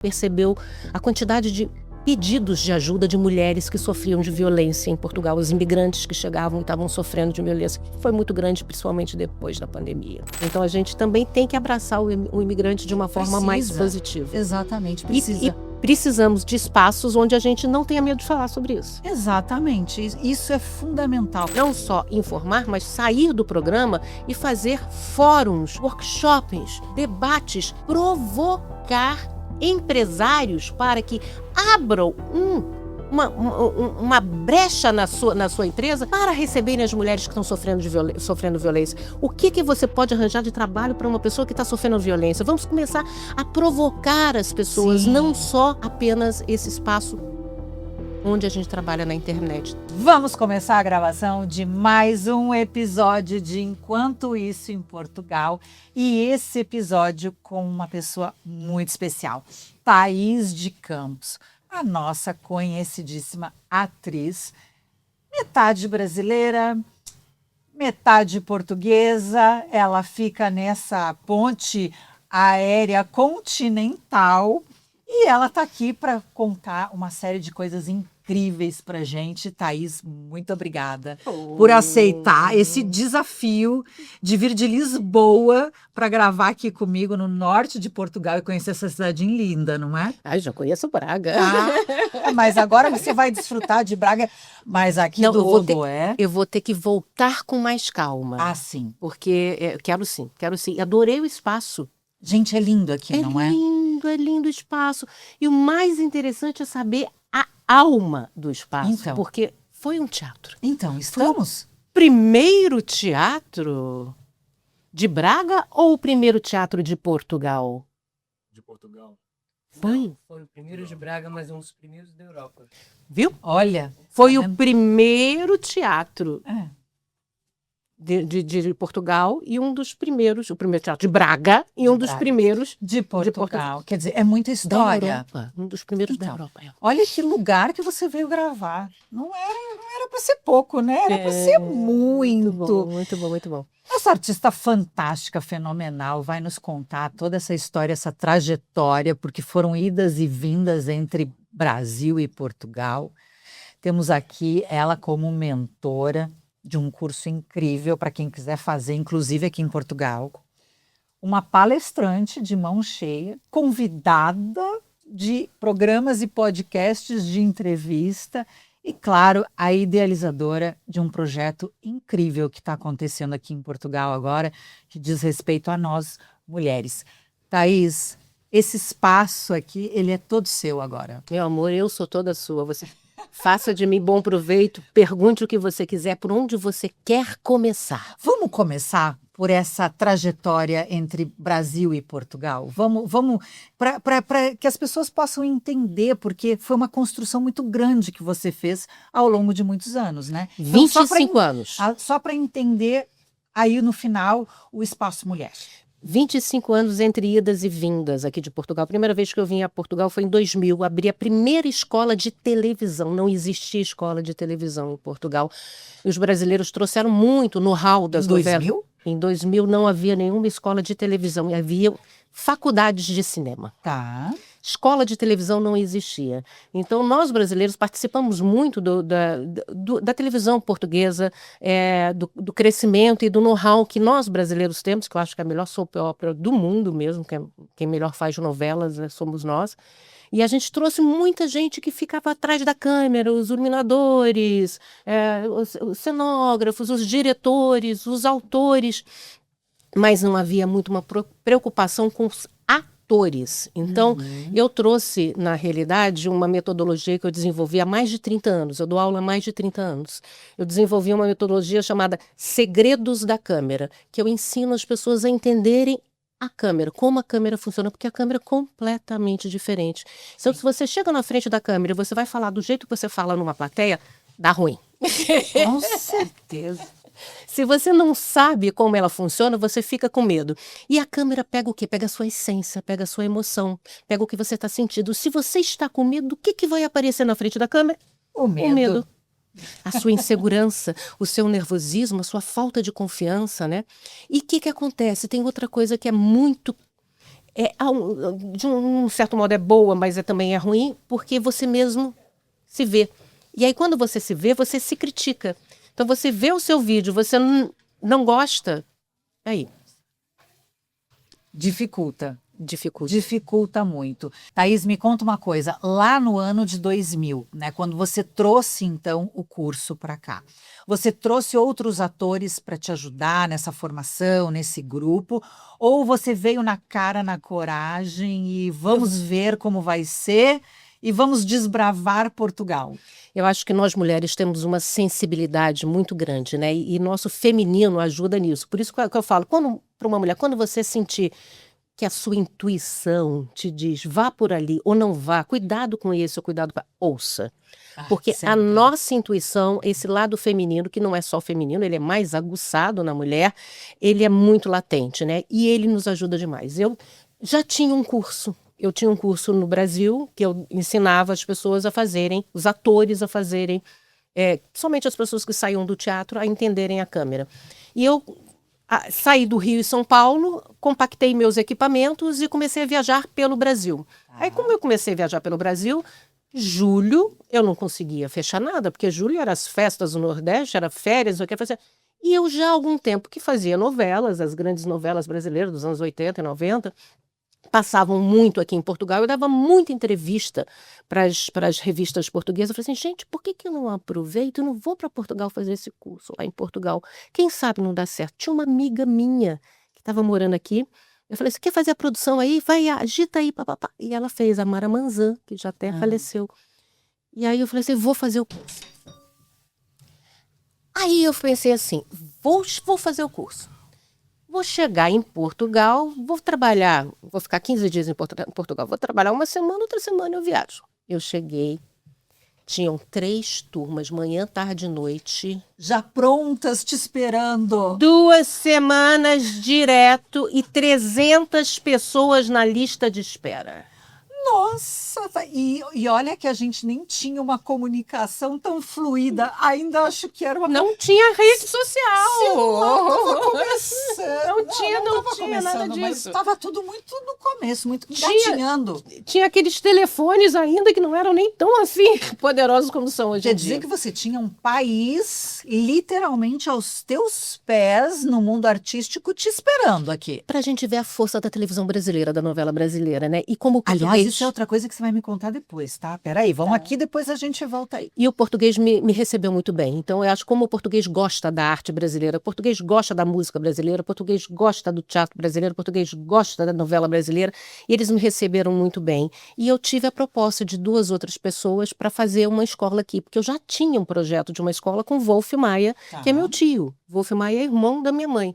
Percebeu a quantidade de pedidos de ajuda de mulheres que sofriam de violência em Portugal, os imigrantes que chegavam e estavam sofrendo de violência, que foi muito grande, principalmente depois da pandemia. Então a gente também tem que abraçar o imigrante de uma forma mais positiva. Exatamente, precisa. E precisamos de espaços onde a gente não tenha medo de falar sobre isso. Exatamente, isso é fundamental. Não só informar, mas sair do programa e fazer fóruns, workshops, debates, provocar empresários para que abram uma brecha na sua empresa para receberem as mulheres que estão sofrendo violência. O que você pode arranjar de trabalho para uma pessoa que está sofrendo violência? Vamos começar a provocar as pessoas, Sim. não só apenas esse espaço onde a gente trabalha na internet. Vamos começar a gravação de mais um episódio de Enquanto Isso em Portugal. E esse episódio com uma pessoa muito especial, Thaís de Campos, a nossa conhecidíssima atriz, metade brasileira, metade portuguesa. Ela fica nessa ponte aérea continental. E ela está aqui para contar uma série de coisas incríveis para a gente. Thaís, muito obrigada por aceitar esse desafio de vir de Lisboa para gravar aqui comigo no norte de Portugal e conhecer essa cidadinha linda, não é? Já conheço Braga. Mas agora você vai desfrutar de Braga, mas aqui não, do Odoé. Eu vou ter que voltar com mais calma. Sim. Porque quero sim. Adorei o espaço. Gente, é lindo aqui, não é? É lindo o espaço. E o mais interessante é saber a alma do espaço, porque foi um teatro. Então, estamos. Foi o primeiro teatro de Braga ou o primeiro teatro de Portugal? De Portugal. Foi o primeiro de Braga, mas um dos primeiros da Europa. Viu? Olha. Foi o primeiro teatro. De Portugal e um dos primeiros, o primeiro teatro de Braga e um dos primeiros de Portugal. Quer dizer, é muita história. Da Europa, um dos primeiros da Europa. Olha que lugar que você veio gravar. Não era para ser pouco, né? Era para ser muito. Muito bom. Essa artista fantástica, fenomenal, vai nos contar toda essa história, essa trajetória, porque foram idas e vindas entre Brasil e Portugal. Temos aqui ela como mentora de um curso incrível para quem quiser fazer, inclusive aqui em Portugal. Uma palestrante de mão cheia, convidada de programas e podcasts de entrevista e, claro, a idealizadora de um projeto incrível que está acontecendo aqui em Portugal agora, que diz respeito a nós, mulheres. Thaís, esse espaço aqui, ele é todo seu agora. Meu amor, eu sou toda sua. Você faça de mim bom proveito, pergunte o que você quiser, por onde você quer começar. Vamos começar por essa trajetória entre Brasil e Portugal? Vamos para que as pessoas possam entender, porque foi uma construção muito grande que você fez ao longo de muitos anos, né? 25 anos. Só para entender aí no final o Espaço Mulher. 25 anos entre idas e vindas aqui de Portugal. A primeira vez que eu vim a Portugal foi em 2000. Abri a primeira escola de televisão. Não existia escola de televisão em Portugal. E os brasileiros trouxeram muito know-how das novelas. 2000? Em 2000 não havia nenhuma escola de televisão. Havia faculdades de cinema. Tá. Escola de televisão não existia. Então, nós brasileiros participamos muito da televisão portuguesa, do crescimento e do know-how que nós brasileiros temos, que eu acho que é a melhor soap opera do mundo mesmo, quem melhor faz novelas somos nós. E a gente trouxe muita gente que ficava atrás da câmera, os iluminadores, os cenógrafos, os diretores, os autores, mas não havia muito uma preocupação com os atores. Então, eu trouxe, na realidade, uma metodologia que eu desenvolvi há mais de 30 anos. Eu dou aula há mais de 30 anos. Eu desenvolvi uma metodologia chamada Segredos da Câmera, que eu ensino as pessoas a entenderem a câmera, como a câmera funciona, porque a câmera é completamente diferente. Então, se você chega na frente da câmera e você vai falar do jeito que você fala numa plateia, dá ruim. Com certeza. Se você não sabe como ela funciona, você fica com medo. E a câmera pega o quê? Pega a sua essência, pega a sua emoção, pega o que você está sentindo. Se você está com medo, o que vai aparecer na frente da câmera? O medo. O medo. A sua insegurança, o seu nervosismo, a sua falta de confiança, né? E o que acontece? Tem outra coisa que é muito de um certo modo é boa, mas também é ruim, porque você mesmo se vê. E aí, quando você se vê, você se critica. Então, você vê o seu vídeo, você não gosta, aí, Dificulta. dificulta. Dificulta muito. Thaís, me conta uma coisa. Lá no ano de 2000, né, quando você trouxe, então, o curso para cá, você trouxe outros atores para te ajudar nessa formação, nesse grupo? Ou você veio na cara, na coragem e vamos ver como vai ser e vamos desbravar Portugal? Eu acho que nós mulheres temos uma sensibilidade muito grande, né? E nosso feminino ajuda nisso. Por isso que eu falo, para uma mulher, quando você sentir que a sua intuição te diz vá por ali ou não vá, cuidado com isso, ou cuidado com... Ouça. Porque a sempre. nossa intuição, esse lado feminino, que não é só feminino, ele é mais aguçado na mulher, ele é muito latente, né? E ele nos ajuda demais. Eu já tinha um curso. Eu tinha um curso no Brasil que eu ensinava as pessoas a fazerem, os atores a fazerem, somente as pessoas que saíam do teatro a entenderem a câmera. E eu saí do Rio e São Paulo, compactei meus equipamentos e comecei a viajar pelo Brasil. Aí, como eu comecei a viajar pelo Brasil, julho eu não conseguia fechar nada, porque julho eram as festas do Nordeste, era férias, eu queria fazer. E eu já há algum tempo que fazia novelas, as grandes novelas brasileiras dos anos 80 e 90, passavam muito aqui em Portugal. Eu dava muita entrevista para as revistas portuguesas. Eu falei assim, gente, por que eu não aproveito e não vou para Portugal fazer esse curso lá em Portugal? Quem sabe não dá certo. Tinha uma amiga minha que estava morando aqui. Eu falei, você quer fazer a produção aí? Vai, agita aí, papapá. E ela fez, a Mara Manzan, que já até faleceu. E aí eu falei assim, vou fazer o curso. Aí eu pensei assim, vou fazer o curso. Vou chegar em Portugal, vou trabalhar, vou ficar 15 dias em Portugal, vou trabalhar uma semana, outra semana eu viajo. Eu cheguei, tinham 3 turmas, manhã, tarde e noite. Já prontas, te esperando. 2 semanas direto e 300 pessoas na lista de espera. Nossa, e olha que a gente nem tinha uma comunicação tão fluida. Ainda acho que era uma... Não tinha rede social. Estava começando. Não Tava tinha nada começando, mas disso. estava tudo muito no começo, muito engatinhando. Tinha aqueles telefones ainda que não eram nem tão assim poderosos como são hoje Quer em dizer dia. que você tinha um país literalmente aos teus pés no mundo artístico te esperando aqui. Pra gente ver a força da televisão brasileira, da novela brasileira, né? E como o Aliás, português... isso é outra coisa que você vai me contar depois, tá? Peraí, vamos aqui, depois a gente volta aí. E o português me recebeu muito bem. Então, eu acho que como o português gosta da arte brasileira, o português gosta da música brasileira, o português gosta do teatro brasileiro, o português gosta da novela brasileira, e eles me receberam muito bem. E eu tive a proposta de 2 outras pessoas para fazer uma escola aqui, porque eu já tinha um projeto de uma escola com Wolf Maia, que é meu tio. Wolf Maia é irmão da minha mãe.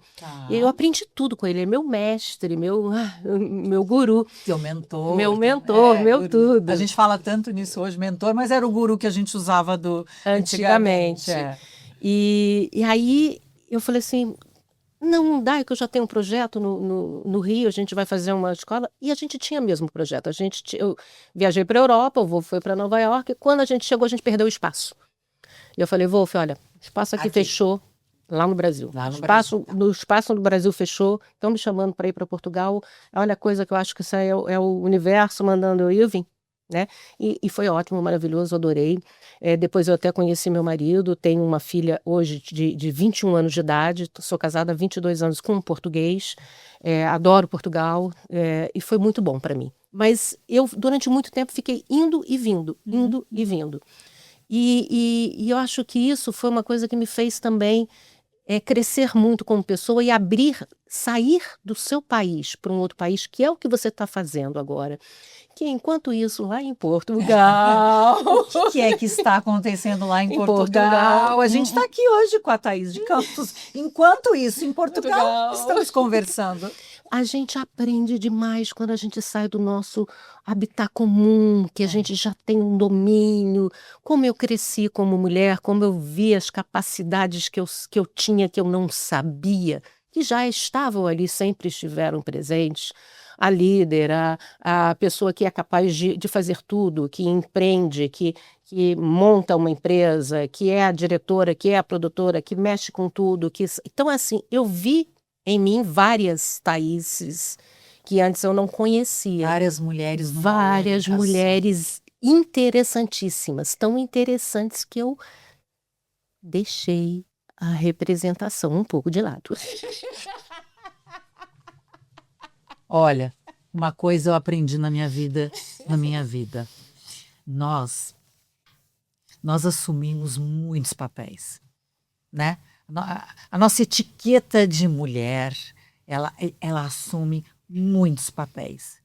E eu aprendi tudo com ele, é meu mestre, meu guru. Teu mentor. Meu mentor, meu guru. tudo. A gente fala tanto nisso hoje, mentor, mas era o guru que a gente usava Antigamente. É. E aí eu falei assim, não dá, é que eu já tenho um projeto no Rio, a gente vai fazer uma escola. E a gente tinha mesmo projeto. Eu viajei para a Europa, o Wolf foi para Nova York, e quando a gente chegou, a gente perdeu o espaço. E eu falei, Wolf, olha, o espaço aqui fechou. Lá no Brasil. No espaço do Brasil fechou, estão me chamando para ir para Portugal. Olha a coisa que eu acho que isso aí é o universo mandando eu ir, eu vim. Né? E foi ótimo, maravilhoso, adorei. Depois eu até conheci meu marido, tenho uma filha hoje de 21 anos de idade, sou casada há 22 anos com um português, adoro Portugal, e foi muito bom para mim. Mas eu, durante muito tempo, fiquei indo e vindo, indo e vindo. E eu acho que isso foi uma coisa que me fez também crescer muito como pessoa e sair do seu país para um outro país, que é o que você está fazendo agora. Que enquanto isso, lá em Portugal... O que é que está acontecendo lá em Portugal? A gente está aqui hoje com a Thaís de Campos. Enquanto isso, em Portugal, estamos conversando. A gente aprende demais quando a gente sai do nosso habitat comum, que a gente já tem um domínio. Como eu cresci como mulher, como eu vi as capacidades que eu tinha, que eu não sabia, que já estavam ali, sempre estiveram presentes. A líder, a pessoa que é capaz de fazer tudo, que empreende, que monta uma empresa, que é a diretora, que é a produtora, que mexe com tudo. Então, assim, eu vi em mim várias Thaíses que antes eu não conhecia. Várias mulheres. numa Várias única mulheres interessantíssimas, tão interessantes que eu deixei a representação um pouco de lado. Olha, uma coisa eu aprendi na minha vida, Nós assumimos muitos papéis, né? A nossa etiqueta de mulher, ela assume muitos papéis.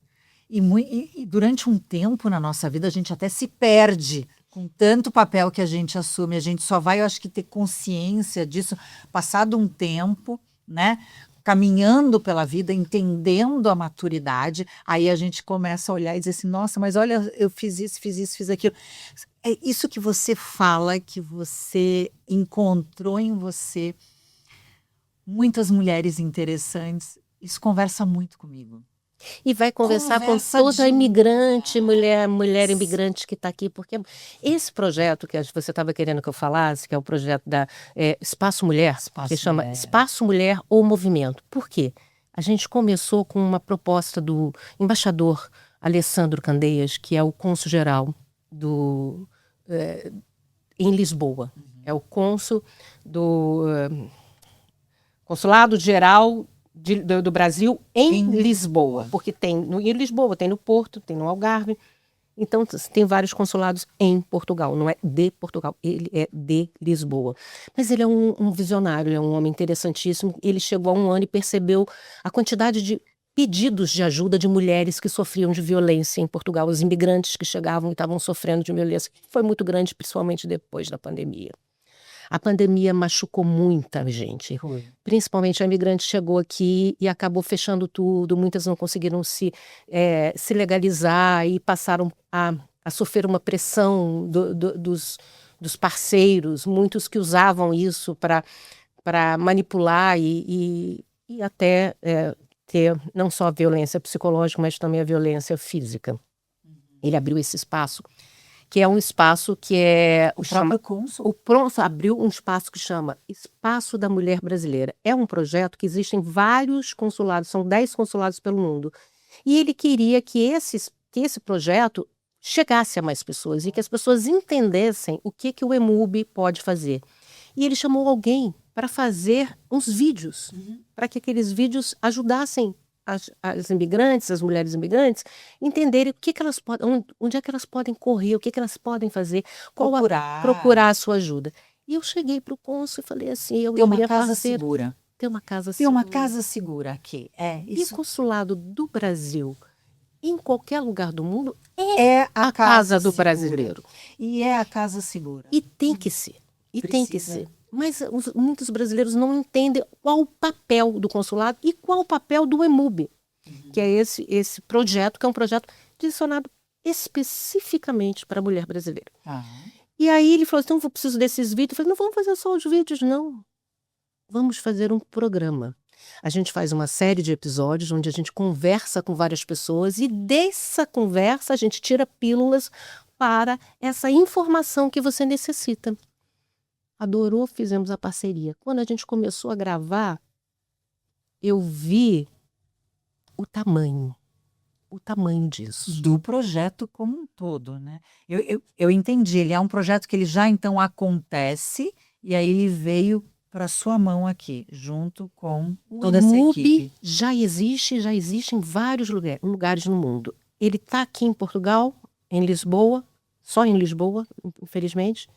E durante um tempo na nossa vida a gente até se perde com tanto papel que a gente assume. A gente só vai, eu acho que, ter consciência disso passado um tempo, né? Caminhando pela vida, entendendo a maturidade, aí a gente começa a olhar e dizer assim, nossa, mas olha, eu fiz isso, fiz aquilo. É isso que você fala, que você encontrou em você muitas mulheres interessantes. Isso conversa muito comigo. E vai conversar Conversa com toda de- imigrante, mulher imigrante que está aqui, porque esse projeto que você estava querendo que eu falasse, que é o projeto da Espaço Mulher, Espaço que chama Mulher. Espaço Mulher ou Movimento. Por quê? A gente começou com uma proposta do embaixador Alessandro Candeias, que é o cônsul-geral em Lisboa. É o cônsul do Consulado Geral do Brasil em Lisboa, porque tem em Lisboa, tem no Porto, tem no Algarve, então tem vários consulados em Portugal, não é de Portugal, ele é de Lisboa. Mas ele é um visionário, ele é um homem interessantíssimo, ele chegou há um ano e percebeu a quantidade de pedidos de ajuda de mulheres que sofriam de violência em Portugal, os imigrantes que chegavam e estavam sofrendo de violência, que foi muito grande, principalmente depois da pandemia. A pandemia machucou muita gente, principalmente a imigrante chegou aqui e acabou fechando tudo, muitas não conseguiram se legalizar e passaram a sofrer uma pressão dos parceiros, muitos que usavam isso para manipular e até ter não só a violência psicológica, mas também a violência física. Ele abriu esse espaço, que é um espaço que é... O próprio cônsul. O Pronto abriu um espaço que chama Espaço da Mulher Brasileira. É um projeto que existem vários consulados, são 10 consulados pelo mundo. E ele queria que esse projeto chegasse a mais pessoas e que as pessoas entendessem o que o EMUB pode fazer. E ele chamou alguém para fazer uns vídeos, para que aqueles vídeos ajudassem as imigrantes, as mulheres imigrantes, entenderem o que elas podem, onde é que elas podem correr, o que elas podem fazer, procurar a sua ajuda. E eu cheguei para o cônsul e falei assim, eu Ter uma ia casa fazer, segura. ter uma casa Ter segura. uma casa segura aqui. E o consulado do Brasil, em qualquer lugar do mundo, É a casa do segura. brasileiro. E é a casa segura. E tem que ser. E tem que Precisa. ser. Mas muitos brasileiros não entendem qual o papel do consulado e qual o papel do EMUB, que é esse projeto, que é um projeto direcionado especificamente para a mulher brasileira. E aí ele falou assim, então eu preciso desses vídeos. Eu falei, não vamos fazer só os vídeos, não. Vamos fazer um programa. A gente faz uma série de episódios onde a gente conversa com várias pessoas e dessa conversa a gente tira pílulas para essa informação que você necessita. Adorou, fizemos a parceria. Quando a gente começou a gravar, eu vi o tamanho disso. Do projeto como um todo, né? Eu entendi, ele é um projeto que ele já então acontece e aí ele veio para sua mão aqui, junto com toda essa EMUB equipe. já existe em vários lugares no mundo. Ele está aqui em Portugal, em Lisboa, só em Lisboa, infelizmente,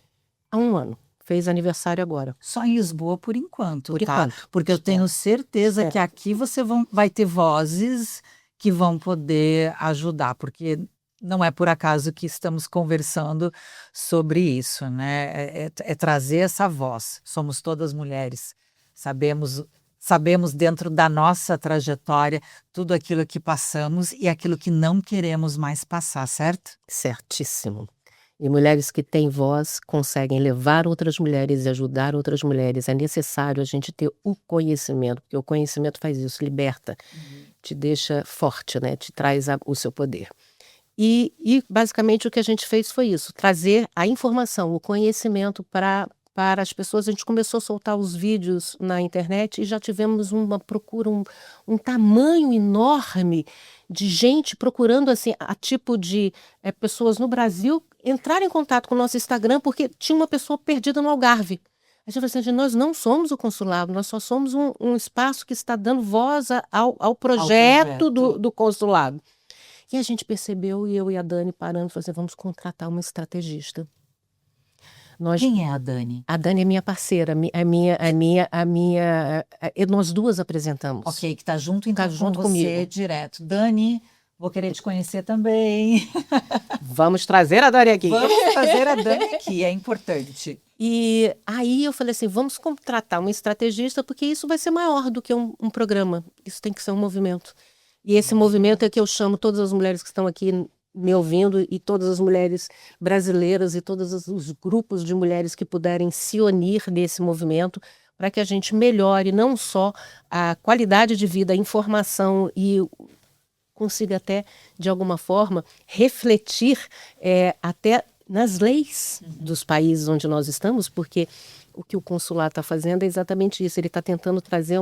há um ano. Fez aniversário agora. Só em Lisboa por enquanto, Por tá? enquanto. Porque eu tenho certeza que aqui você vai ter vozes que vão poder ajudar, porque não é por acaso que estamos conversando sobre isso, né? É trazer essa voz. Somos todas mulheres, sabemos dentro da nossa trajetória tudo aquilo que passamos e aquilo que não queremos mais passar, certo? Certíssimo. E mulheres que têm voz conseguem levar outras mulheres e ajudar outras mulheres. É necessário a gente ter o conhecimento, porque o conhecimento faz isso, liberta, te deixa forte, né? Te traz o seu poder. E basicamente o que a gente fez foi isso, trazer a informação, o conhecimento para para as pessoas. A gente começou a soltar os vídeos na internet e já tivemos uma procura, um tamanho enorme de gente procurando assim, a tipo de pessoas no Brasil entrar em contato com o nosso Instagram porque tinha uma pessoa perdida no Algarve. A gente falou assim, "Gente, nós não somos o consulado, nós só somos um espaço que está dando voz ao projeto do consulado." E a gente percebeu, e eu e a Dani parando, falando assim, vamos contratar uma estrategista. Quem é a Dani? A Dani é minha parceira, nós duas apresentamos. Ok, que está junto então Tá junto com você comigo. direto. Dani, vou querer te conhecer também. Vamos trazer a Dani aqui. Vamos trazer a Dani aqui, é importante. E aí eu falei assim, vamos contratar uma estrategista, porque isso vai ser maior do que um programa. Isso tem que ser um movimento. E esse movimento é que eu chamo todas as mulheres que estão aqui me ouvindo e todas as mulheres brasileiras e todos os grupos de mulheres que puderem se unir nesse movimento para que a gente melhore não só a qualidade de vida, a informação e consiga até, de alguma forma, refletir até nas leis dos países onde nós estamos, porque o que o consulado está fazendo é exatamente isso. Ele está tentando trazer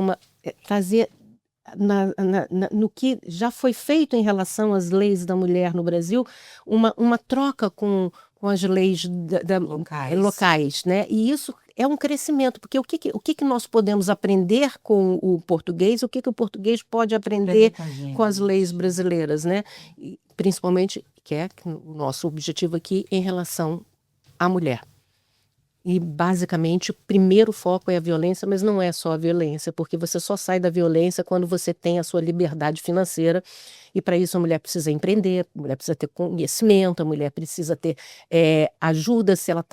no que já foi feito em relação às leis da mulher no Brasil, uma troca com as leis locais, né? E isso é um crescimento, porque o que nós podemos aprender com o português, o que o português pode aprender com as leis brasileiras, né? E, principalmente, que é o nosso objetivo aqui em relação à mulher. E, basicamente, o primeiro foco é a violência, mas não é só a violência, porque você só sai da violência quando você tem a sua liberdade financeira, e para isso a mulher precisa empreender, a mulher precisa ter conhecimento, a mulher precisa ter ajuda. Se ela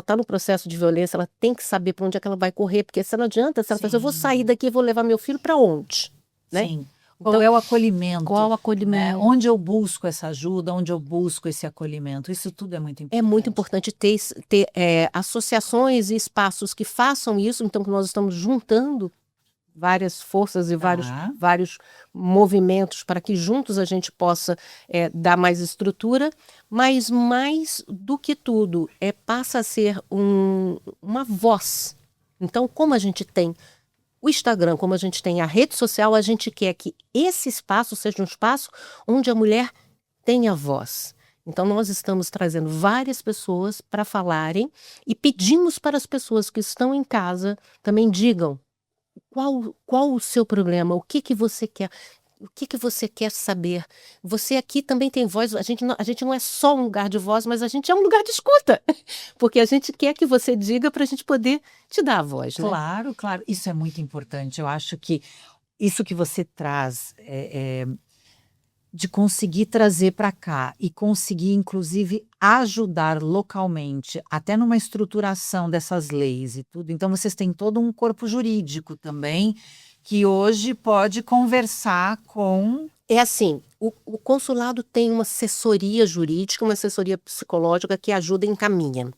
tá no processo de violência, ela tem que saber para onde é que ela vai correr, porque se não adianta, se ela fala, eu vou sair daqui e vou levar meu filho para onde? Né? Sim. Qual é o acolhimento? Qual o acolhimento? Onde eu busco essa ajuda, onde eu busco esse acolhimento? Isso tudo é muito importante. É muito importante ter associações e espaços que façam isso, então que nós estamos juntando várias forças e vários movimentos para que juntos a gente possa dar mais estrutura, mas mais do que tudo, passa a ser uma voz. Então, como a gente tem o Instagram, como a gente tem a rede social, a gente quer que esse espaço seja um espaço onde a mulher tenha voz. Então, nós estamos trazendo várias pessoas para falarem e pedimos para as pessoas que estão em casa também digam qual o seu problema, o que você quer. O que você quer saber? Você aqui também tem voz, a gente não é só um lugar de voz, mas a gente é um lugar de escuta, porque a gente quer que você diga para a gente poder te dar a voz. Né? Claro, claro, isso é muito importante. Eu acho que isso que você traz de conseguir trazer para cá e conseguir, inclusive, ajudar localmente, até numa estruturação dessas leis e tudo. Então, vocês têm todo um corpo jurídico também, que hoje pode conversar com... É assim, o consulado tem uma assessoria jurídica, uma assessoria psicológica que ajuda e encaminha.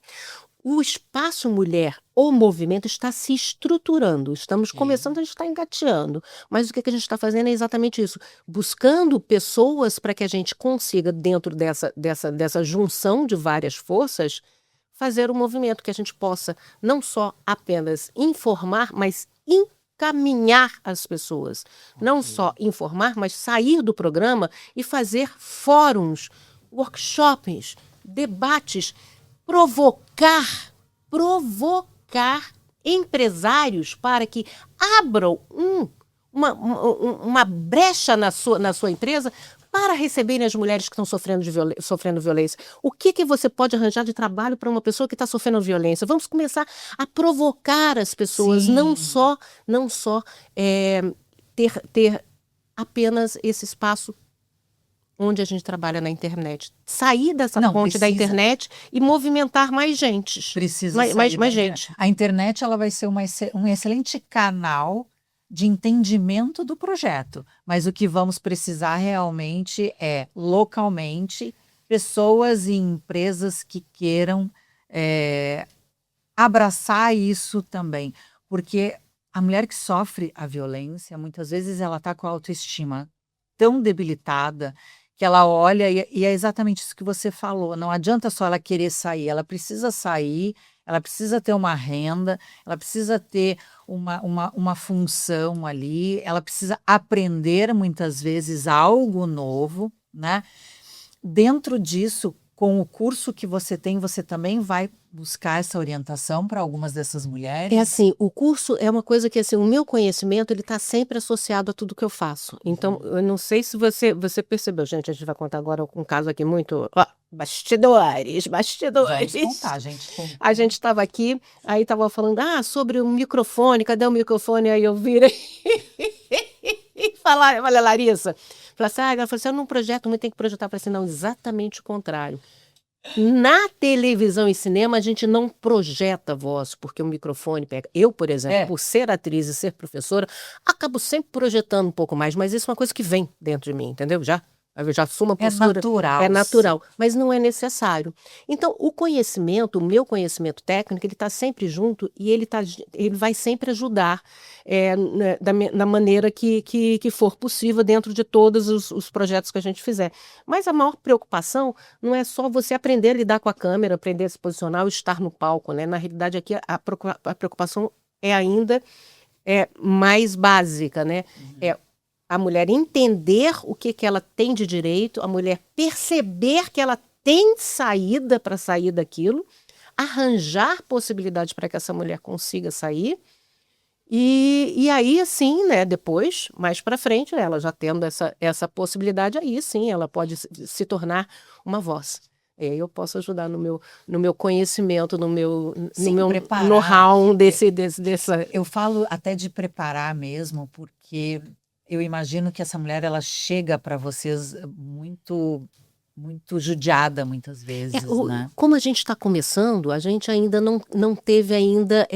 O Espaço Mulher, o movimento, está se estruturando. Estamos começando, a gente está engateando. Mas o que a gente está fazendo é exatamente isso. Buscando pessoas para que a gente consiga, dentro dessa junção de várias forças, fazer um movimento que a gente possa não só apenas informar, mas encaminhar as pessoas. Não só informar, mas sair do programa e fazer fóruns, workshops, debates, provocar empresários para que abram uma brecha na sua empresa para receberem as mulheres que estão sofrendo violência. O que você pode arranjar de trabalho para uma pessoa que está sofrendo violência? Vamos começar a provocar as pessoas, não só ter apenas esse espaço onde a gente trabalha na internet. Sair dessa ponte da internet e movimentar mais gente. Mais gente. A internet ela vai ser um excelente canal de entendimento do projeto, mas o que vamos precisar realmente é, localmente, pessoas e empresas que queiram abraçar isso também, porque a mulher que sofre a violência, muitas vezes ela está com a autoestima tão debilitada que ela olha e é exatamente isso que você falou, não adianta só ela querer sair, ela precisa sair ela precisa ter uma renda, ela precisa ter uma função ali, ela precisa aprender muitas vezes algo novo, né? Dentro disso, com o curso que você tem, você também vai buscar essa orientação para algumas dessas mulheres? É assim, o curso é uma coisa que assim, o meu conhecimento ele está sempre associado a tudo que eu faço. Então, eu não sei se você percebeu, gente, a gente vai contar agora um caso aqui muito, ó, bastidores. Vamos contar, gente. A gente estava aqui, aí estava falando, sobre o microfone, cadê o microfone? Aí eu virei e falei, Larissa, ela falou assim, eu não projeto muito, tem que projetar para assim, não, exatamente o contrário. Na televisão e cinema, a gente não projeta voz, porque o microfone pega. Eu, por exemplo, por ser atriz e ser professora, acabo sempre projetando um pouco mais, mas isso é uma coisa que vem dentro de mim, entendeu? Eu já assumo uma postura. natural. É natural, mas não é necessário. Então, o meu conhecimento técnico, ele está sempre junto e ele vai sempre ajudar da maneira que for possível dentro de todos os projetos que a gente fizer. Mas a maior preocupação não é só você aprender a lidar com a câmera, aprender a se posicionar ou estar no palco, né? Na realidade, aqui a preocupação é ainda mais básica, né? É a mulher entender o que ela tem de direito, a mulher perceber que ela tem saída para sair daquilo, arranjar possibilidades para que essa mulher consiga sair, e aí, assim, né, depois, mais para frente, ela já tendo essa possibilidade, aí sim, ela pode se tornar uma voz. E aí eu posso ajudar no meu conhecimento, no meu know-how dessa... Eu falo até de preparar mesmo, porque eu imagino que essa mulher, ela chega para vocês muito judiada muitas vezes, né? Como a gente está começando, a gente ainda não teve ainda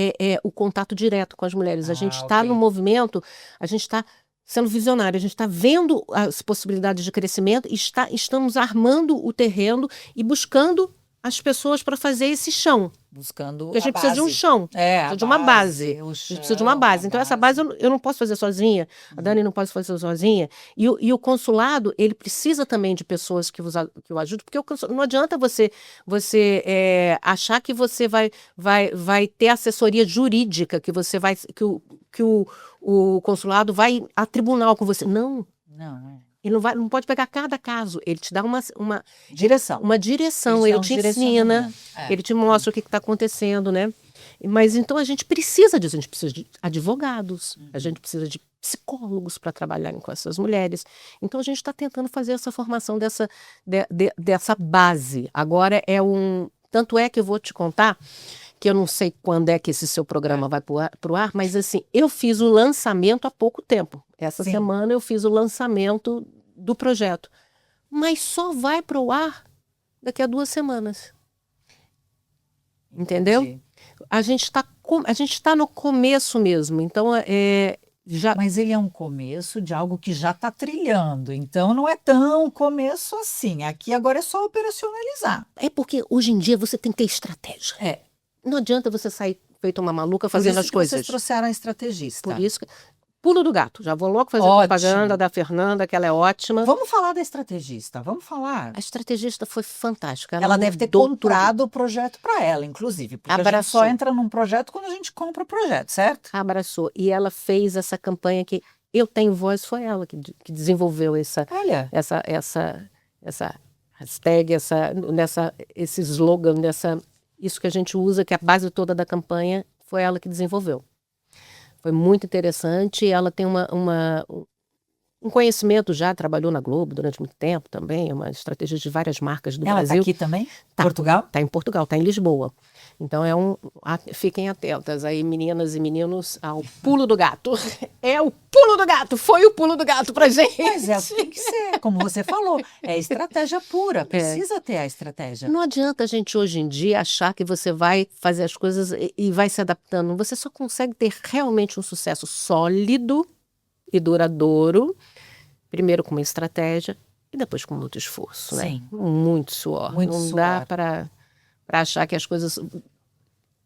o contato direto com as mulheres. A gente está no movimento, a gente está sendo visionário, a gente está vendo as possibilidades de crescimento, estamos armando o terreno e buscando as pessoas para fazer esse chão. Buscando Porque a gente precisa de um chão, precisa de uma base. A gente precisa de uma base. Então, essa base eu não posso fazer sozinha, a Dani não pode fazer sozinha. E o consulado, ele precisa também de pessoas que o ajudem, porque não adianta você achar que você vai ter assessoria jurídica, que o consulado vai a tribunal com você. Não. Não. Ele não pode pegar cada caso, ele te dá uma direção. Uma direção, ele te ensina, ele te mostra o que está acontecendo, né? Mas então a gente precisa disso, a gente precisa de advogados, a gente precisa de psicólogos para trabalharem com essas mulheres. Então a gente está tentando fazer essa formação dessa base. Agora tanto é que eu vou te contar, que eu não sei quando é que esse seu programa vai para o ar, mas assim, eu fiz o lançamento há pouco tempo. Essa semana eu fiz o lançamento do projeto. Mas só vai para o ar daqui a 2 semanas. Entendeu? Entendi. A gente tá no começo mesmo. Então, Mas ele é um começo de algo que já está trilhando. Então, não é tão começo assim. Aqui agora é só operacionalizar. É porque hoje em dia você tem que ter estratégia. Não adianta você sair feito uma maluca fazendo as coisas. Vocês trouxeram a estrategista. Por isso que... Pulo do gato. Já vou logo fazer propaganda da Fernanda, que ela é ótima. Vamos falar da estrategista, vamos falar. A estrategista foi fantástica. Ela deve ter comprado o projeto para ela, inclusive. Porque a gente só entra num projeto quando a gente compra o projeto, certo? Abraçou. E ela fez essa campanha que Eu Tenho Voz, foi ela que desenvolveu essa hashtag, esse slogan, isso que a gente usa, que é a base toda da campanha, foi ela que desenvolveu. Foi muito interessante. Ela tem um conhecimento, já trabalhou na Globo durante muito tempo também, é uma estrategista de várias marcas do Brasil. Ela está aqui também? Portugal? Está em Portugal, está em Lisboa. Então fiquem atentas aí, meninas e meninos, ao pulo do gato. É o pulo do gato, foi o pulo do gato pra gente. Mas é o que tem que ser, como você falou, é estratégia pura, precisa ter a estratégia. Não adianta a gente hoje em dia achar que você vai fazer as coisas e vai se adaptando. Você só consegue ter realmente um sucesso sólido e duradouro, primeiro com uma estratégia e depois com muito esforço, né? Muito suor. Não dá para achar que as coisas,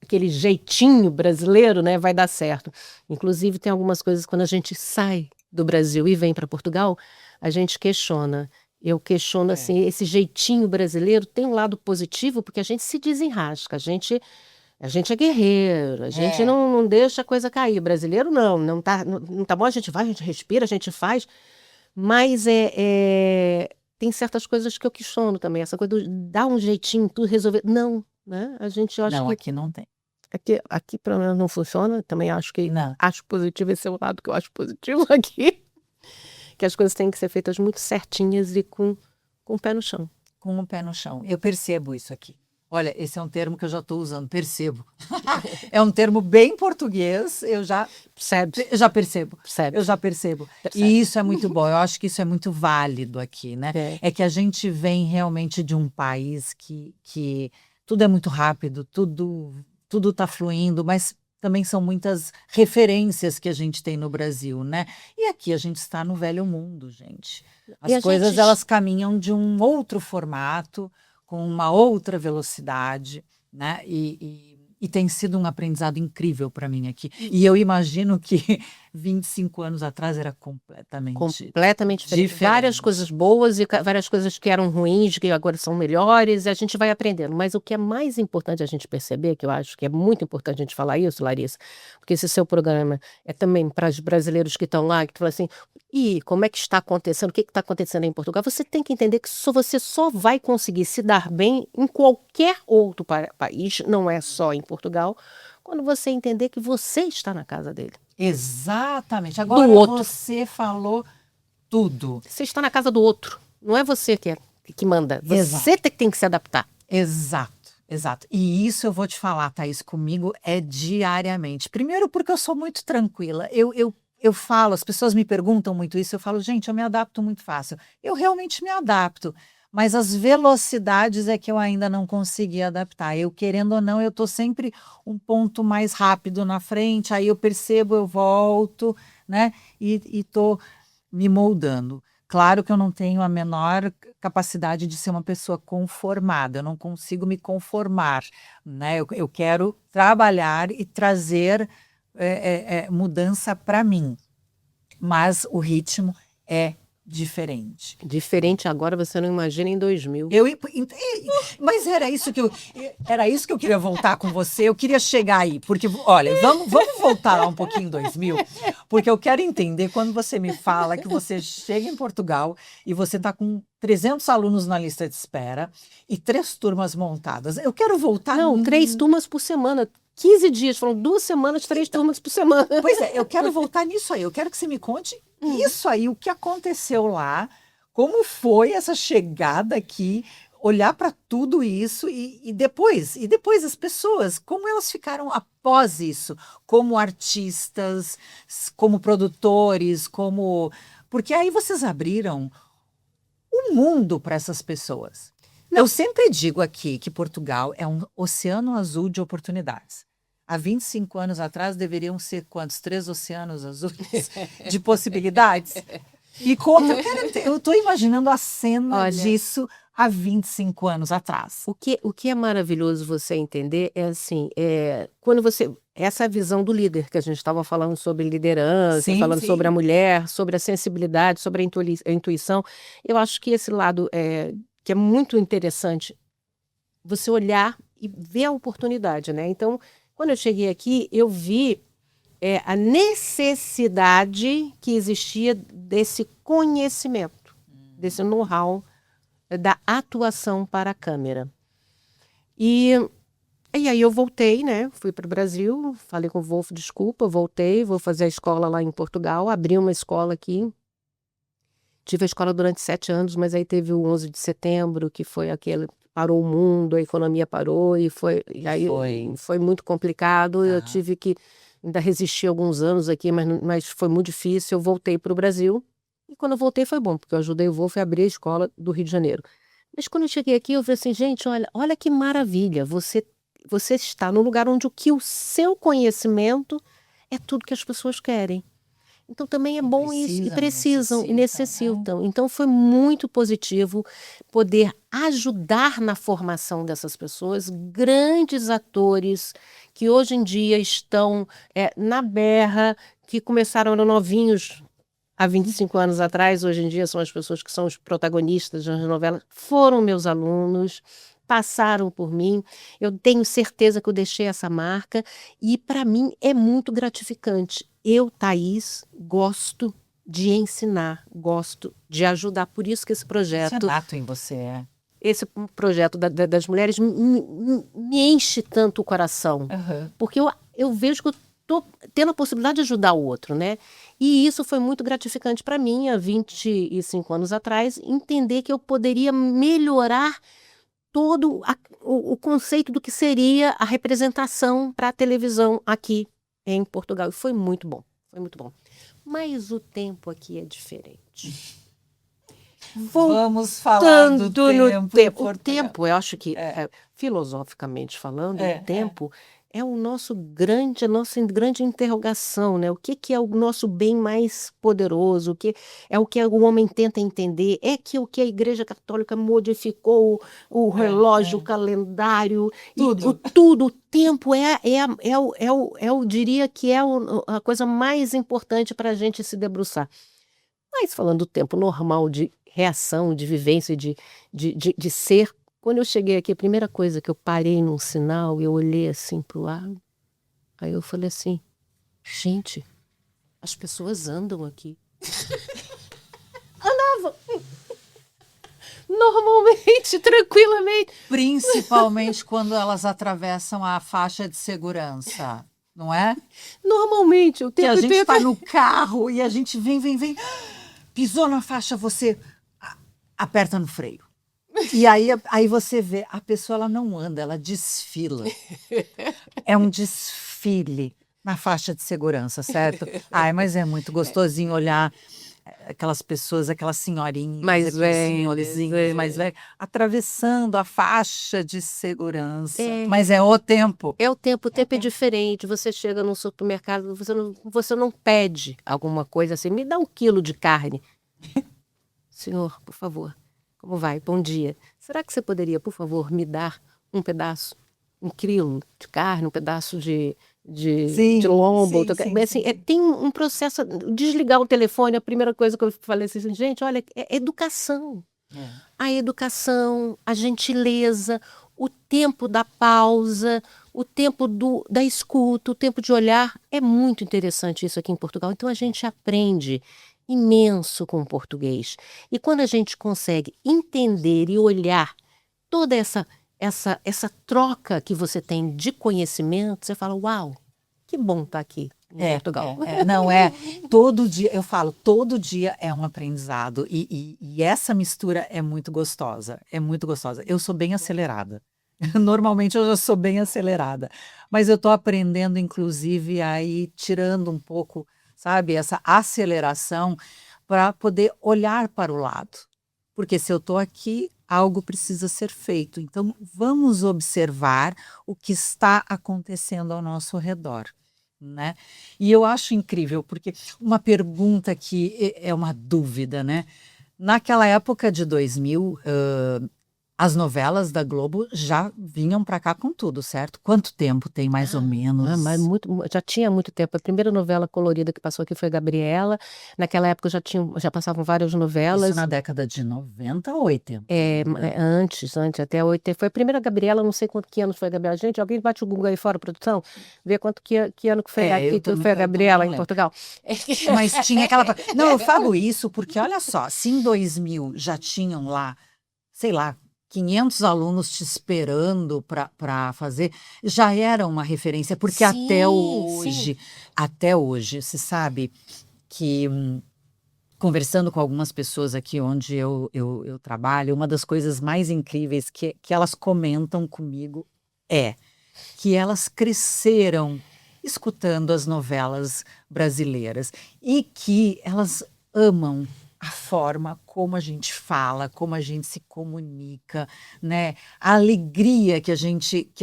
aquele jeitinho brasileiro, né, vai dar certo. Inclusive, tem algumas coisas, quando a gente sai do Brasil e vem para Portugal, a gente questiona. Eu questiono, assim, esse jeitinho brasileiro tem um lado positivo, porque a gente se desenrasca, a gente A gente é guerreiro, a gente não deixa a coisa cair. Brasileiro não tá bom, a gente vai, a gente respira, a gente faz, mas tem certas coisas que eu questiono também, essa coisa do dar um jeitinho, tudo resolver. Não, né? A gente, eu acho Não, que aqui não tem. aqui pelo menos não funciona, também Não. acho positivo, esse é o lado que eu acho positivo aqui, que as coisas têm que ser feitas muito certinhas e com o pé no chão. Com o pé no chão. Eu percebo isso aqui. Olha, esse é um termo que eu já estou usando, percebo. É um termo bem português, eu já Percebe? percebo. Percebe? Eu já percebo. Percebe. E isso é muito bom, eu acho que isso é muito válido aqui, né? É. Que a gente vem realmente de um país que tudo é muito rápido, tudo está fluindo, mas também são muitas referências que a gente tem no Brasil, né? E aqui a gente está no velho mundo, gente. E a As coisas, gente- elas caminham de um outro formato, com uma outra velocidade, né? E tem sido um aprendizado incrível para mim aqui. E eu imagino que 25 anos atrás era completamente Completamente diferente. Várias coisas boas e várias coisas que eram ruins, que agora são melhores, e a gente vai aprendendo. Mas o que é mais importante a gente perceber, que eu acho que é muito importante a gente falar isso, Larissa, porque esse seu programa é também para os brasileiros que estão lá, que tu fala assim, e como é que está acontecendo, o que está acontecendo em Portugal? Você tem que entender que você só vai conseguir se dar bem em qualquer outro país, não é só em Portugal, quando você entender que você está na casa dele. Exatamente. Agora outro. você falou tudo. Você está na casa do outro. Não é você que manda. Você Exato. tem que se adaptar. Exato, exato. E isso eu vou te falar, Thaís, comigo é diariamente. Primeiro porque eu sou muito tranquila. Eu falo, as pessoas me perguntam muito isso, eu falo, gente, eu me adapto muito fácil. Eu realmente me adapto, mas as velocidades é que eu ainda não consegui adaptar. Eu, querendo ou não, eu estou sempre um ponto mais rápido na frente, aí eu percebo, eu volto, né? E estou me moldando. Claro que eu não tenho a menor capacidade de ser uma pessoa conformada, eu não consigo me conformar, né? Eu quero trabalhar e trazer mudança para mim, mas o ritmo é diferente. Diferente agora, você não imagina em 2000. Mas era isso que eu queria voltar com você. Eu queria chegar aí, porque olha, vamos voltar lá um pouquinho em 2000, porque eu quero entender quando você me fala que você chega em Portugal e você está com 300 alunos na lista de espera e 3 turmas montadas. Eu quero voltar. Não, 3 turmas por semana. 15 dias, foram 2 semanas, 3 turmas por semana. Pois é, eu quero voltar nisso aí. Eu quero que você me conte isso aí, o que aconteceu lá, como foi essa chegada aqui, olhar para tudo isso e depois as pessoas, como elas ficaram após isso, como artistas, como produtores, porque aí vocês abriram um mundo para essas pessoas. Eu sempre digo aqui que Portugal é um oceano azul de oportunidades. Há 25 anos atrás deveriam ser quantos? 3 oceanos azuis de possibilidades? E como eu estou imaginando a cena disso há 25 anos atrás. O que é maravilhoso você entender é assim, quando você. Essa visão do líder, que a gente estava falando sobre liderança, Sim, falando sim. sobre a mulher, sobre a sensibilidade, sobre a intuição. Eu acho que esse lado que é muito interessante, você olhar e ver a oportunidade, né? Então, quando eu cheguei aqui, eu vi a necessidade que existia desse conhecimento, desse know-how da atuação para a câmera. E aí eu voltei, né? Fui para o Brasil, falei com o Wolf, desculpa, voltei, vou fazer a escola lá em Portugal, abri uma escola aqui. Tive a escola durante 7 anos, mas aí teve o 11 de setembro, que foi aquele, parou o mundo, a economia parou, e aí foi muito complicado, eu tive que ainda resistir alguns anos aqui, mas foi muito difícil, eu voltei para o Brasil, e quando eu voltei foi bom, porque eu ajudei o Wolf a abrir a escola do Rio de Janeiro. Mas quando eu cheguei aqui, eu falei assim, gente, olha que maravilha, você está no lugar onde o seu conhecimento é tudo que as pessoas querem. Então também é bom isso, e precisam, e necessitam. Então foi muito positivo poder ajudar na formação dessas pessoas, grandes atores que hoje em dia estão na berra, que começaram eram novinhos há 25 anos atrás, hoje em dia são as pessoas que são os protagonistas das novelas, foram meus alunos, passaram por mim. Eu tenho certeza que eu deixei essa marca e para mim é muito gratificante. Eu, Thaís, gosto de ensinar, gosto de ajudar. Por isso que Isso é nato em você. esse projeto das mulheres me enche tanto o coração. Aham. Porque eu vejo que eu estou tendo a possibilidade de ajudar o outro, né? E isso foi muito gratificante para mim, há 25 anos atrás, entender que eu poderia melhorar todo o conceito do que seria a representação para a televisão aqui em Portugal. E foi muito bom, foi muito bom. Mas o tempo aqui é diferente. Vamos falar do Voltando no tempo em tempo. O Portugal. tempo, eu acho que, filosoficamente falando, É, o tempo é a nossa grande interrogação, né? O que é o nosso bem mais poderoso? O que o homem tenta entender? É que o que a Igreja Católica modificou o relógio, o calendário, Tudo. tudo. O tempo diria que é a coisa mais importante para a gente se debruçar. Mas falando do tempo normal de reação, de vivência, de ser, quando eu cheguei aqui, a primeira coisa que eu parei num sinal, eu olhei assim para o lado, aí eu falei assim, gente, as pessoas andam aqui. Andavam. Normalmente, tranquilamente. Principalmente quando elas atravessam a faixa de segurança, não é? Normalmente, o Que a tempo gente está no carro e a gente vem, pisou na faixa, você aperta no freio. E aí você vê, a pessoa ela não anda, ela desfila. É um desfile na faixa de segurança, certo? Ai, mas é muito gostosinho olhar aquelas pessoas, aquelas senhorinhas, mais aqueles velhas, senhores mais velhos, atravessando a faixa de segurança. É. Mas é o tempo. É o tempo é diferente. Você chega num supermercado, você não pede alguma coisa assim, me dá 1 quilo de carne. Senhor, por favor, como vai? Bom dia. Será que você poderia, por favor, me dar um pedaço, 1 quilo de carne, um pedaço de lombo? Assim, tem um processo, desligar o telefone, a primeira coisa que eu falei assim, gente, olha, é educação. A educação, a gentileza, o tempo da pausa, o tempo da escuta, o tempo de olhar. É muito interessante isso aqui em Portugal. Então a gente aprende imenso com o português. E quando a gente consegue entender e olhar toda essa troca que você tem de conhecimento, você fala, uau, que bom estar aqui em Portugal. Não é todo dia, eu falo, todo dia é um aprendizado e essa mistura é muito gostosa, Eu sou bem acelerada, normalmente eu já sou bem acelerada, mas eu estou aprendendo inclusive a ir tirando um pouco, sabe, essa aceleração para poder olhar para o lado, porque se eu estou aqui, algo precisa ser feito, então vamos observar o que está acontecendo ao nosso redor. Né? E eu acho incrível, porque uma pergunta que é uma dúvida, né? Naquela época de 2000, as novelas da Globo já vinham para cá com tudo, certo? Quanto tempo tem mais ou menos? Mas já tinha muito tempo. A primeira novela colorida que passou aqui foi Gabriela. Naquela época já passavam várias novelas. Isso na década de 90 ou 80? Antes, até 80. Foi a primeira Gabriela, não sei que anos foi a Gabriela. Gente, alguém bate o Google aí fora, produção? Vê que ano que foi, foi a Gabriela em Portugal. Mas tinha aquela... Não, eu falo isso porque, olha só, se em 2000 já tinham lá, sei lá, 500 alunos te esperando para fazer, já era uma referência, porque até hoje, você sabe que, conversando com algumas pessoas aqui onde eu trabalho, uma das coisas mais incríveis que elas comentam comigo é que elas cresceram escutando as novelas brasileiras e que elas amam a forma como a gente fala, como a gente se comunica, né? A alegria que a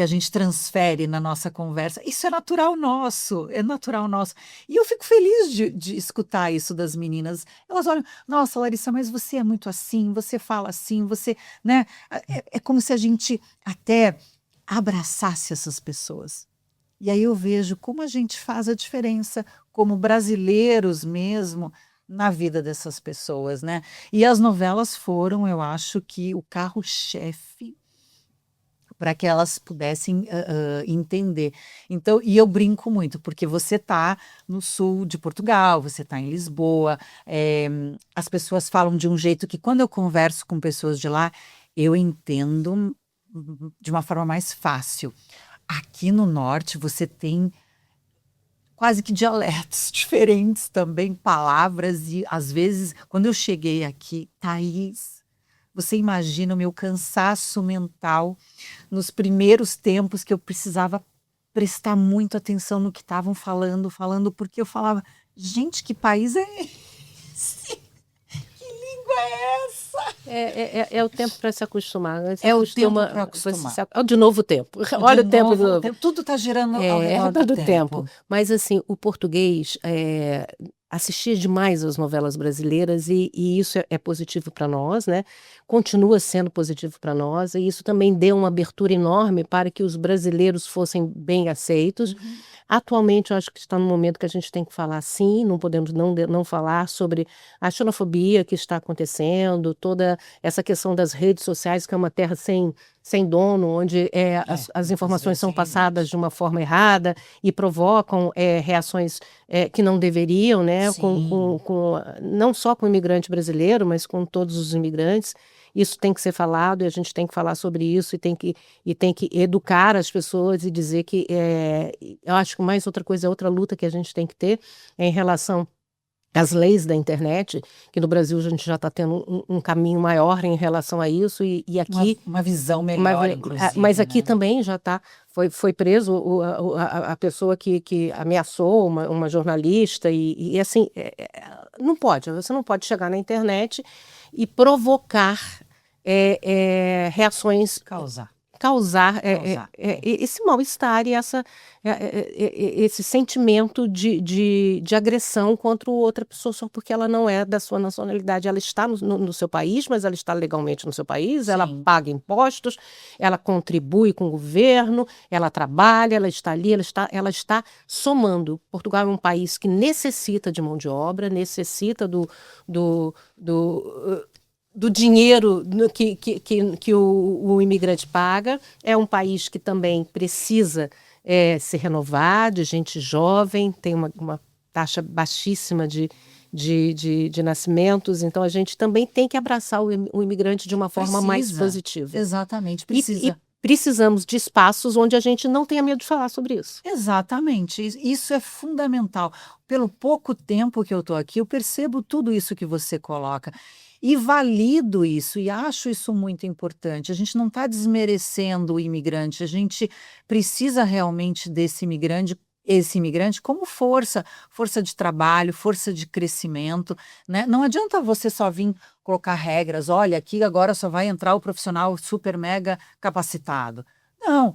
gente transfere na nossa conversa. Isso é natural nosso, E eu fico feliz de escutar isso das meninas. Elas olham, nossa, Larissa, mas você é muito assim, você fala assim, você, né? É como se a gente até abraçasse essas pessoas. E aí eu vejo como a gente faz a diferença, como brasileiros mesmo, na vida dessas pessoas, né? E as novelas foram, eu acho que, o carro-chefe para que elas pudessem entender. Então, e eu brinco muito, porque você está no sul de Portugal, você está em Lisboa, as pessoas falam de um jeito que quando eu converso com pessoas de lá, eu entendo de uma forma mais fácil. Aqui no norte você tem quase que dialetos diferentes também, palavras, e às vezes, quando eu cheguei aqui, Thaís, você imagina o meu cansaço mental nos primeiros tempos que eu precisava prestar muito atenção no que estavam falando, porque eu falava, gente, que país é esse? Que língua é essa? É o tempo para se acostumar. É o tempo para acostumar. É o de novo tempo. Olha o tempo de novo. Tudo está girando ao redor todo do o tempo. tempo. Mas assim, o português assistia demais às novelas brasileiras e isso é positivo para nós, né? Continua sendo positivo para nós e isso também deu uma abertura enorme para que os brasileiros fossem bem aceitos. Atualmente, eu acho que está no momento que a gente tem que falar sim, não podemos não falar sobre a xenofobia que está acontecendo, toda essa questão das redes sociais, que é uma terra sem dono, onde as informações são passadas de uma forma errada e provocam reações que não deveriam, né? Não só com o imigrante brasileiro, mas com todos os imigrantes. Isso tem que ser falado e a gente tem que falar sobre isso e tem que educar as pessoas e dizer que eu acho que mais outra coisa, outra luta que a gente tem que ter em relação às leis da internet, que no Brasil a gente já está tendo um caminho maior em relação a isso e aqui... Uma visão melhor, inclusive. Mas aqui né? também já foi preso a pessoa que ameaçou uma jornalista e assim, não pode, você não pode chegar na internet e provocar reações, causar esse mal-estar e esse sentimento de agressão contra outra pessoa só porque ela não é da sua nacionalidade. Ela está no seu país, mas ela está legalmente no seu país, ela paga impostos, ela contribui com o governo, ela trabalha, ela está ali, ela está somando. Portugal é um país que necessita de mão de obra, necessita do dinheiro que o imigrante paga. É um país que também precisa se renovar, de gente jovem, tem uma taxa baixíssima de nascimentos, então a gente também tem que abraçar o imigrante de uma forma mais positiva. Exatamente, precisa. E precisamos de espaços onde a gente não tenha medo de falar sobre isso. Exatamente, isso é fundamental. Pelo pouco tempo que eu estou aqui, eu percebo tudo isso que você coloca. E valido isso, e acho isso muito importante. A gente não está desmerecendo o imigrante, a gente precisa realmente esse imigrante como força de trabalho, força de crescimento, né? Não adianta você só vir colocar regras, olha, aqui agora só vai entrar o profissional super mega capacitado. Não,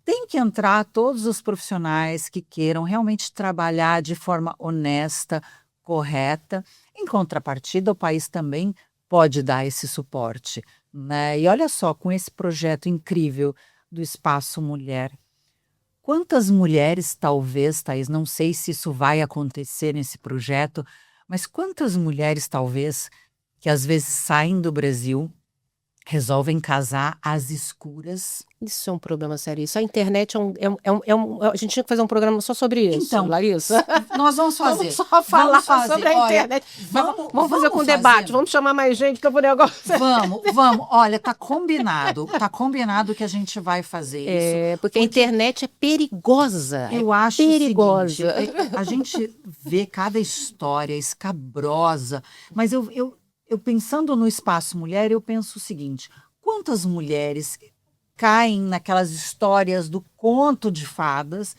tem que entrar todos os profissionais que queiram realmente trabalhar de forma honesta, correta. Em contrapartida, o país também pode dar esse suporte, né? E olha só, com esse projeto incrível do Espaço Mulher, quantas mulheres, talvez, Thaís, não sei se isso vai acontecer nesse projeto, mas quantas mulheres, talvez, que às vezes saem do Brasil, resolvem casar às escuras? Isso é um problema sério. Isso, a internet a gente tinha que fazer um programa só sobre isso, então, Larissa. Nós vamos fazer. Vamos só falar sobre a internet. Vamos fazer com debate, vamos chamar mais gente para o negócio. Vamos. Olha, tá combinado que a gente vai fazer isso. Porque a internet é perigosa. Eu acho perigosa. O seguinte, a gente vê cada história escabrosa, mas eu pensando no Espaço Mulher, eu penso o seguinte, quantas mulheres caem naquelas histórias do conto de fadas,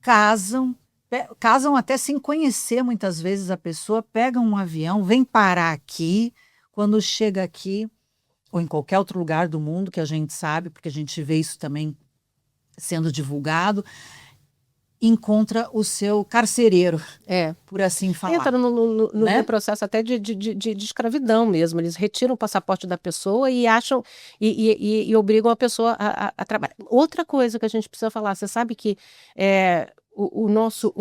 casam até sem conhecer muitas vezes a pessoa, pegam um avião, vem parar aqui, quando chega aqui, ou em qualquer outro lugar do mundo que a gente sabe, porque a gente vê isso também sendo divulgado, encontra o seu carcereiro, por assim falar. Entra no processo até de escravidão mesmo. Eles retiram o passaporte da pessoa e acham e obrigam a pessoa a trabalhar. Outra coisa que a gente precisa falar, você sabe que o nosso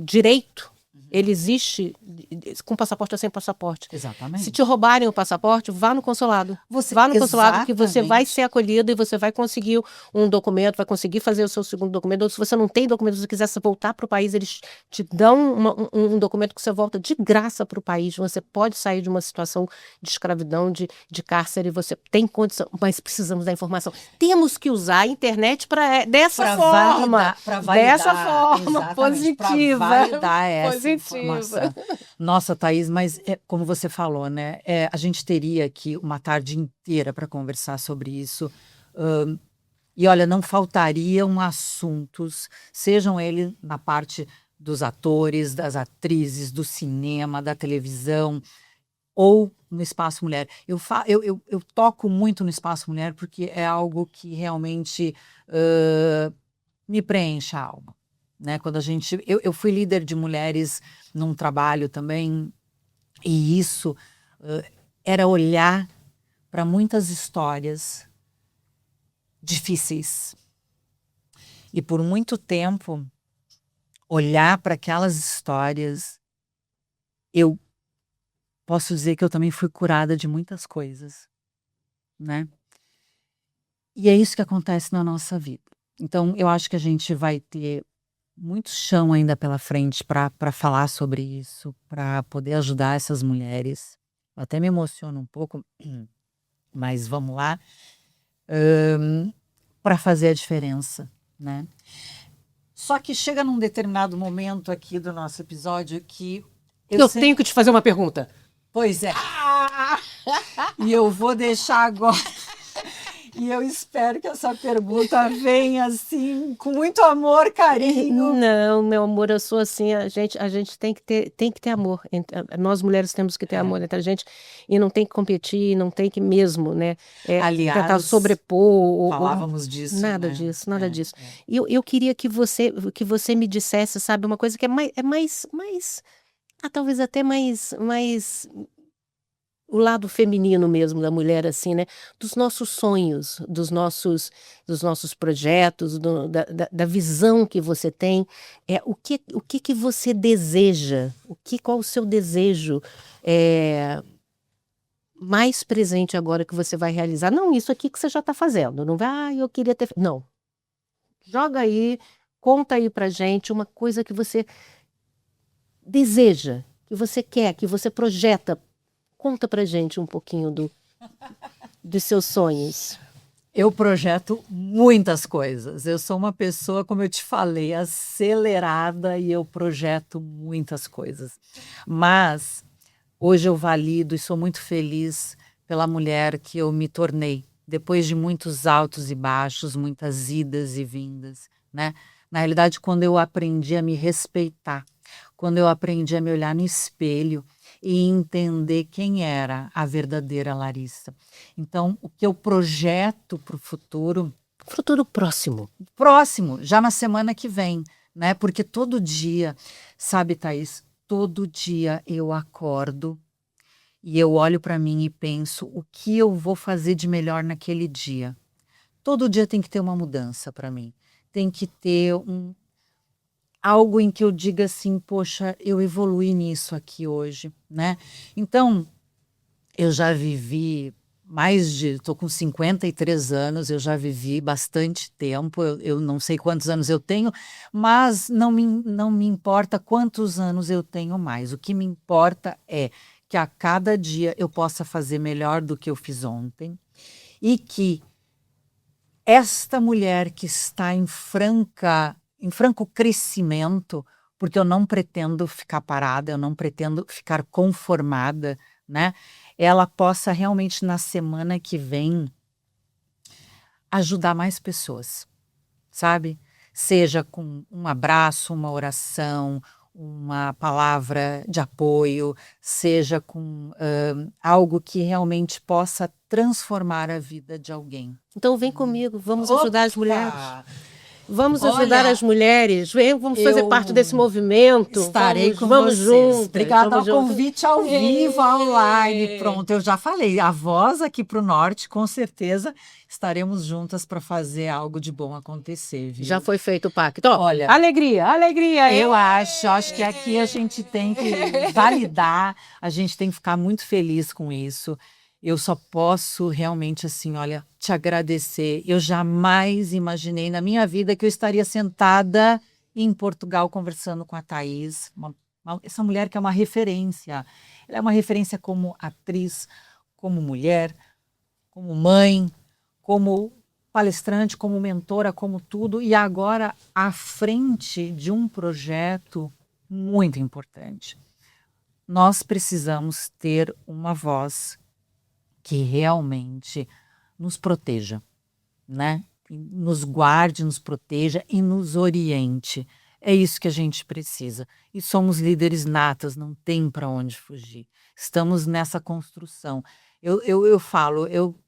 direito Ele existe com passaporte ou sem passaporte. Exatamente. Se te roubarem o passaporte, vá no consulado. Você, Vá no consulado que você vai exatamente. ser acolhido e você vai conseguir um documento, vai conseguir fazer o seu segundo documento. Ou se você não tem documento, se você quiser voltar para o país, eles te dão um documento que você volta de graça para o país. Você pode sair de uma situação de escravidão, de cárcere, você tem condição, mas precisamos da informação. Temos que usar a internet dessa forma. Para validar, dessa forma exatamente, positiva. para validar essa Positiva. informação. Nossa, Thaís, mas como você falou, né? A gente teria aqui uma tarde inteira para conversar sobre isso. E olha, não faltariam assuntos, sejam eles na parte dos atores, das atrizes, do cinema, da televisão, ou no Espaço Mulher. Eu toco muito no Espaço Mulher porque é algo que realmente me preenche a alma. Né? Quando eu fui líder de mulheres num trabalho também, e isso era olhar para muitas histórias difíceis. E por muito tempo, olhar para aquelas histórias, eu posso dizer que eu também fui curada de muitas coisas, né? E é isso que acontece na nossa vida. Então, eu acho que a gente vai ter muito chão ainda pela frente para falar sobre isso, para poder ajudar essas mulheres. Eu até me emociono um pouco, mas vamos lá, para fazer a diferença, né? Só que chega num determinado momento aqui do nosso episódio que eu tenho que te fazer uma pergunta. Pois é. E eu vou deixar agora. E eu espero que essa pergunta venha assim, com muito amor, carinho. Não, meu amor, eu sou assim, a gente tem que ter amor. Nós mulheres temos que ter amor entre a gente e não tem que competir, não tem que mesmo, né? Aliás, tentar sobrepor. Falávamos disso. Nada né? disso, nada disso. Eu queria que você me dissesse, sabe, uma coisa que é mais talvez até mais o lado feminino mesmo da mulher, assim, né? Dos nossos sonhos, dos nossos projetos, da visão que você tem. O que você deseja? Qual o seu desejo mais presente agora que você vai realizar? Não isso aqui que você já está fazendo. Não vai, eu queria ter... Não. Joga aí, conta aí pra gente uma coisa que você deseja, que você quer, que você projeta. Conta pra gente um pouquinho dos seus sonhos. Eu projeto muitas coisas. Eu sou uma pessoa, como eu te falei, acelerada e eu projeto muitas coisas. Mas hoje eu valido e sou muito feliz pela mulher que eu me tornei, depois de muitos altos e baixos, muitas idas e vindas, né? Na realidade, quando eu aprendi a me respeitar, quando eu aprendi a me olhar no espelho e entender quem era a verdadeira Larissa. Então, o que eu projeto para o futuro... Futuro próximo. Próximo, já na semana que vem, né? Porque todo dia, sabe, Thaís, todo dia eu acordo e eu olho para mim e penso o que eu vou fazer de melhor naquele dia. Todo dia tem que ter uma mudança para mim. Tem que ter algo em que eu diga assim, poxa, eu evoluí nisso aqui hoje, né? Então, eu já vivi estou com 53 anos, eu já vivi bastante tempo, eu não sei quantos anos eu tenho, mas não me importa quantos anos eu tenho mais. O que me importa é que a cada dia eu possa fazer melhor do que eu fiz ontem e que esta mulher que está em franco crescimento, porque eu não pretendo ficar parada, eu não pretendo ficar conformada, né? Ela possa realmente na semana que vem ajudar mais pessoas, sabe? Seja com um abraço, uma oração, uma palavra de apoio, seja com algo que realmente possa transformar a vida de alguém. Então vem comigo, vamos ajudar as mulheres. Vamos Olha, ajudar as mulheres. Vamos fazer eu parte desse movimento. Estarei com vamos vocês. juntas. Obrigada vamos ao juntas. convite ao vivo, online. Pronto, eu já falei. A voz aqui para o norte, com certeza, estaremos juntas para fazer algo de bom acontecer, viu? Já foi feito o pacto. Ó, Olha, alegria, alegria. eu acho que aqui a gente tem que validar, a gente tem que ficar muito feliz com isso. Eu só posso realmente, assim, olha, te agradecer. Eu jamais imaginei na minha vida que eu estaria sentada em Portugal conversando com a Thaís, essa mulher que é uma referência. Ela é uma referência como atriz, como mulher, como mãe, como palestrante, como mentora, como tudo. E agora à frente de um projeto muito importante. Nós precisamos ter uma voz que realmente nos proteja, né? Nos guarde, nos proteja e nos oriente. É isso que a gente precisa. E somos líderes natas, não tem para onde fugir. Estamos nessa construção. Eu falo,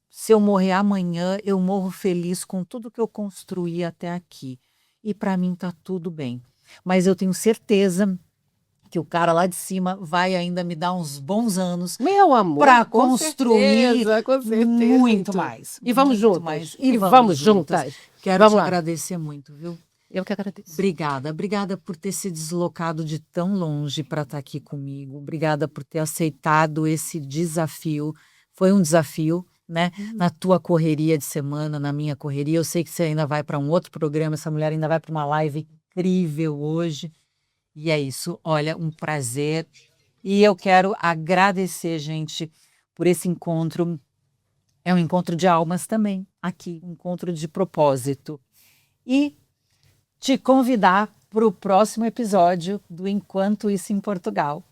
se eu morrer amanhã, eu morro feliz com tudo que eu construí até aqui. E para mim está tudo bem. Mas eu tenho certeza que o cara lá de cima vai ainda me dar uns bons anos Meu amor, para com construir certeza, com certeza. muito mais. E vamos muito juntas. mais. E vamos juntas. Quero Vamos te lá. agradecer muito, viu? Eu que agradeço. Obrigada por ter se deslocado de tão longe para estar aqui comigo. Obrigada por ter aceitado esse desafio. Foi um desafio, né? Na tua correria de semana, na minha correria. Eu sei que você ainda vai para um outro programa, essa mulher ainda vai para uma live incrível hoje. E é isso, olha, um prazer. E eu quero agradecer, gente, por esse encontro. É um encontro de almas também, aqui, um encontro de propósito. E te convidar para o próximo episódio do Enquanto Isso em Portugal.